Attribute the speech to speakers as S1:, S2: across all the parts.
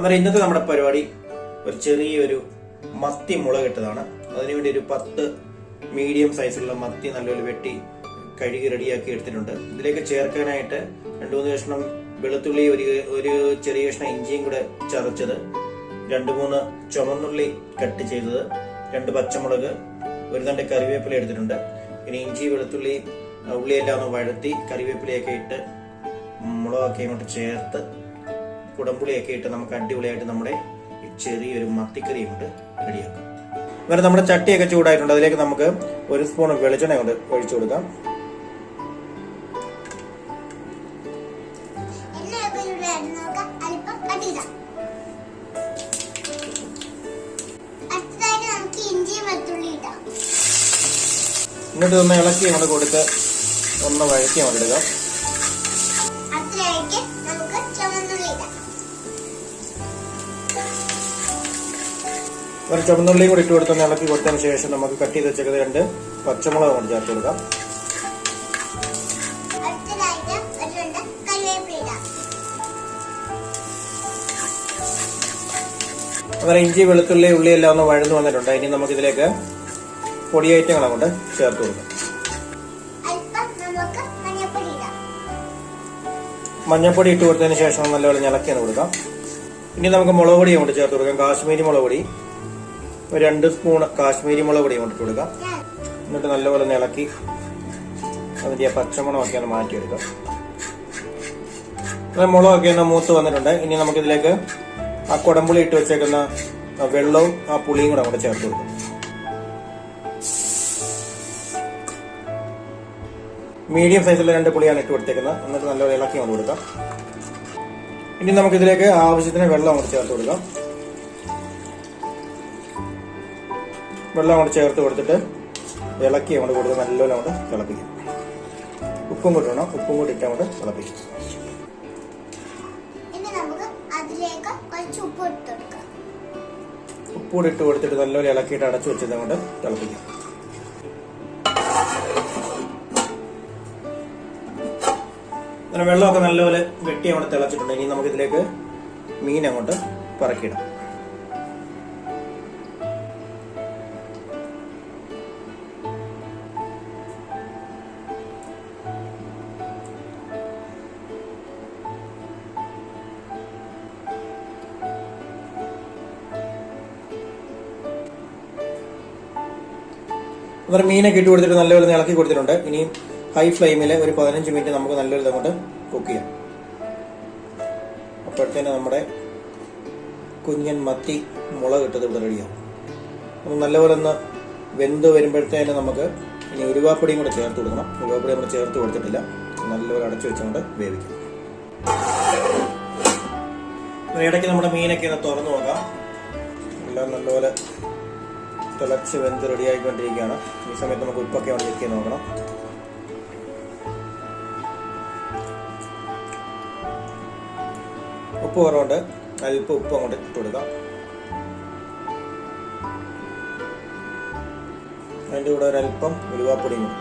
S1: അങ്ങനെ ഇന്നത്തെ നമ്മുടെ പരിപാടി ഒരു ചെറിയൊരു മത്തി മുളക് ഇട്ടതാണ്. അതിനുവേണ്ടി ഒരു 10 മീഡിയം സൈസിലുള്ള മത്തി നല്ലൊരു വെട്ടി കഴുകി റെഡിയാക്കി എടുത്തിട്ടുണ്ട്. ഇതിലേക്ക് ചേർക്കാനായിട്ട് 2-3 കഷ്ണം വെളുത്തുള്ളി, ഒരു ചെറിയ കഷ്ണം ഇഞ്ചിയും കൂടെ ചതച്ചത്, 2-3 ചുവന്നുള്ളി കട്ട് ചെയ്തത്, 2 പച്ചമുളക്, ഒരു തണ്ട് കറിവേപ്പില എടുത്തിട്ടുണ്ട്. ഇനി ഇഞ്ചി, വെളുത്തുള്ളി, ഉള്ളിയെല്ലാം ഒന്ന് വഴത്തി കറിവേപ്പിലയൊക്കെ ഇട്ട് മുളകൊക്കെ ഇങ്ങോട്ട് ചേർത്ത് കുടംപുളിയൊക്കെ ഇട്ട് നമുക്ക് അടിപൊളിയായിട്ട് നമ്മുടെ ചെറിയൊരു മത്തിക്കറി കൊണ്ട് റെഡിയാക്കാം. അങ്ങനെ നമ്മുടെ ചട്ടിയൊക്കെ ചൂടായിട്ടുണ്ട്. അതിലേക്ക് നമുക്ക് 1 സ്പൂൺ വെളിച്ചെണ്ണ കൊണ്ട് ഒഴിച്ചു കൊടുക്കാം. എന്നിട്ട് ഒന്ന് ഇളക്കി അങ്ങോട്ട് കൊടുത്ത് ഒന്ന് വഴറ്റി അങ്ങോട്ട് ഇടുക. ഒരു ചുവന്നുള്ളിയും കൂടി ഇട്ട് കൊടുത്തൊന്ന് ഇളക്കി കൊടുത്തതിന് ശേഷം നമുക്ക് കട്ട് ചെയ്ത് വെച്ചത് 2 പച്ചമുളക് കൊണ്ട് ചേർത്ത് കൊടുക്കാം. അങ്ങനെ ഇഞ്ചി, വെളുത്തുള്ളി, ഉള്ളിയെല്ലാം ഒന്ന് വഴന്നു വന്നിട്ടുണ്ട്. ഇനി നമുക്ക് ഇതിലേക്ക് പൊടി ഐറ്റങ്ങൾ അങ്ങോട്ട് ചേർത്ത് കൊടുക്കാം. മഞ്ഞൾപ്പൊടി ഇട്ട് കൊടുത്തതിന് ശേഷം നല്ലപോലെ ഇളക്കിയാണ് കൊടുക്കാം. ഇനി നമുക്ക് മുളക് പൊടി അങ്ങോട്ട് ചേർത്ത് കൊടുക്കാം. കാശ്മീരി മുളക് പൊടി, ഒരു 2 സ്പൂൺ കാശ്മീരി മുളക് പൊടി അങ്ങോട്ട് കൊടുക്കാം. എന്നിട്ട് നല്ലപോലെ ഇളക്കി അതിന്റെ ആ പച്ചമുളകൊക്കെ ഒന്ന് മാറ്റിയെടുക്കാം. മുളകൊക്കെ ഒന്ന് മൂത്ത് വന്നിട്ടുണ്ട്. ഇനി നമുക്കിതിലേക്ക് ആ കുടംപുളി ഇട്ട് വെച്ചേക്കുന്ന വെള്ളവും ആ പുളിയും കൂടെ അങ്ങോട്ട് ചേർത്ത് കൊടുക്കാം. മീഡിയം സൈസിലുള്ള 2 പുളിയാണ് ഇട്ട് കൊടുത്തേക്കുന്നത്. എന്നിട്ട് നല്ലപോലെ ഇളക്കി കൊണ്ട് കൊടുക്കാം. ഇനി നമുക്കിതിലേക്ക് ആവശ്യത്തിന് വെള്ളം അങ്ങോട്ട് ചേർത്ത് കൊടുക്കാം. വെള്ളം അങ്ങോട്ട് ചേർത്ത് കൊടുത്തിട്ട് ഇളക്കി അങ്ങോട്ട് കൊടുത്ത് നല്ലപോലെ അങ്ങോട്ട് തിളപ്പിക്കും. ഉപ്പും കൂടി ഇടണം. ഉപ്പും കൂടി ഇട്ട് അങ്ങോട്ട് തിളപ്പിക്കും. ഉപ്പൂടി ഇട്ട് കൊടുത്തിട്ട് നല്ലപോലെ ഇളക്കിയിട്ട് അടച്ചു വെച്ചത് അങ്ങോട്ട് തിളപ്പിക്കും. അങ്ങനെ വെള്ളമൊക്കെ നല്ലപോലെ വെട്ടി അങ്ങോട്ട് തിളച്ചിട്ടുണ്ട്. ഇനി നമുക്കിതിലേക്ക് മീൻ അങ്ങോട്ട് പറക്കിയിടാം. അങ്ങനെ മീനൊക്കെ ഇട്ട് കൊടുത്തിട്ട് നല്ലപോലെ ഇളക്കി കൊടുത്തിട്ടുണ്ട്. ഇനി ഹൈ ഫ്ലെയിമിൽ ഒരു 15 മിനിറ്റ് നമുക്ക് നല്ലൊരു ഇതങ്ങോട്ട് കുക്ക് ചെയ്യാം. അപ്പോഴത്തേന് നമ്മുടെ കുഞ്ഞൻ മത്തി മുളക് ഇട്ടത് ഇവിടെ റെഡിയാവും. അപ്പം നല്ലപോലെ ഒന്ന് വെന്ത് വരുമ്പോഴത്തേന് നമുക്ക് ഇനി ഉലുവാപ്പൊടിയും കൂടെ ചേർത്ത് കൊടുക്കണം. ഉലുവാപ്പൊടി നമ്മൾ ചേർത്ത് കൊടുത്തിട്ടില്ല. നല്ലപോലെ അടച്ചു വെച്ചുകൊണ്ട് വേവിക്കാം. ഇടയ്ക്ക് നമ്മുടെ മീനൊക്കെ ഒന്ന് തുറന്നു നോക്കാം. എല്ലാം നല്ലപോലെ തിളച്ച് വെന്ത് റെഡിയായിക്കൊണ്ടിരിക്കുകയാണ്. ഈ സമയത്ത് നമുക്ക് ഉപ്പൊക്കെ ഒന്ന് ചെക്ക് ചെയ്ത് നോക്കണം. ഉപ്പ് കുറവുണ്ട്. അല്പം ഉപ്പ് അങ്ങോട്ട് ഇട്ട് കൊടുക്കാം. അതിൻ്റെ കൂടെ ഒരല്പം ഉലുവാപ്പൊടിയും കൂടി.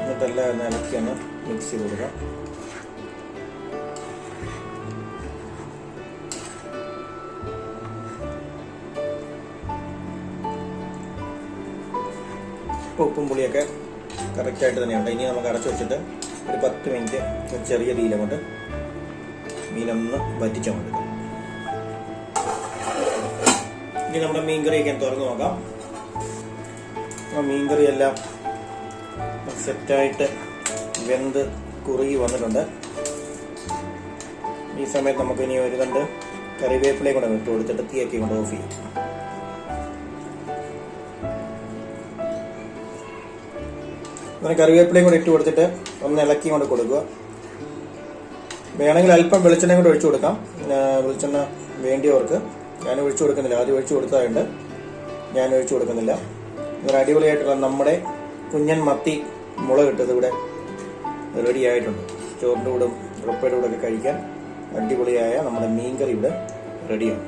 S1: എന്നിട്ടെല്ലാം ഒന്ന് ഇളക്കി ഒന്ന് മിക്സ് ചെയ്ത് കൊടുക്കാം. ഉപ്പും പുളിയൊക്കെ കറക്റ്റായിട്ട് തന്നെയുണ്ട്. ഇനി നമുക്ക് അടച്ചു വെച്ചിട്ട് ഒരു 10 മിനിറ്റ് ചെറിയ തീയിലങ്ങോട്ട് മീനൊന്ന് വറ്റിച്ചങ്ങോട്ട്. ഇനി നമ്മുടെ മീൻകറിയൊക്കെ തുറന്നു നോക്കാം. മീൻകറി എല്ലാം സെറ്റായിട്ട് വെന്ത് കുറുകി വന്നിട്ടുണ്ട്. ഈ സമയത്ത് നമുക്ക് ഇനി ഒരു തണ്ട് കറിവേപ്പിലയും കൂടെ ഇട്ട് കൊടുത്തിട്ട് തീയൊക്കെ കൊണ്ട് ഓഫ് ചെയ്യും. അങ്ങനെ കറിവേപ്പിലയും കൂടെ ഇട്ട് കൊടുത്തിട്ട് ഒന്ന് ഇളക്കി കൊണ്ട് കൊടുക്കുക. വേണമെങ്കിൽ അല്പം വെളിച്ചെണ്ണയും കൂടെ ഒഴിച്ചു കൊടുക്കാം. വെളിച്ചെണ്ണ വേണ്ടിയവർക്ക്. ഞാൻ ഒഴിച്ചു കൊടുക്കുന്നില്ല. ആദ്യം ഒഴിച്ചു കൊടുത്തതുകൊണ്ട് ഞാൻ ഒഴിച്ചു കൊടുക്കുന്നില്ല. അങ്ങനെ അടിപൊളിയായിട്ടുള്ള നമ്മുടെ കുഞ്ഞൻ മത്തി മുളക് ഇട്ടത് ഇവിടെ റെഡി ആയിട്ടുണ്ട്. ചോറിൻ്റെ കൂടെ ഉറപ്പയുടെ കൂടെ ഒക്കെ കഴിക്കാൻ അടിപൊളിയായ നമ്മുടെ മീൻകറി ഇവിടെ റെഡിയാണ്.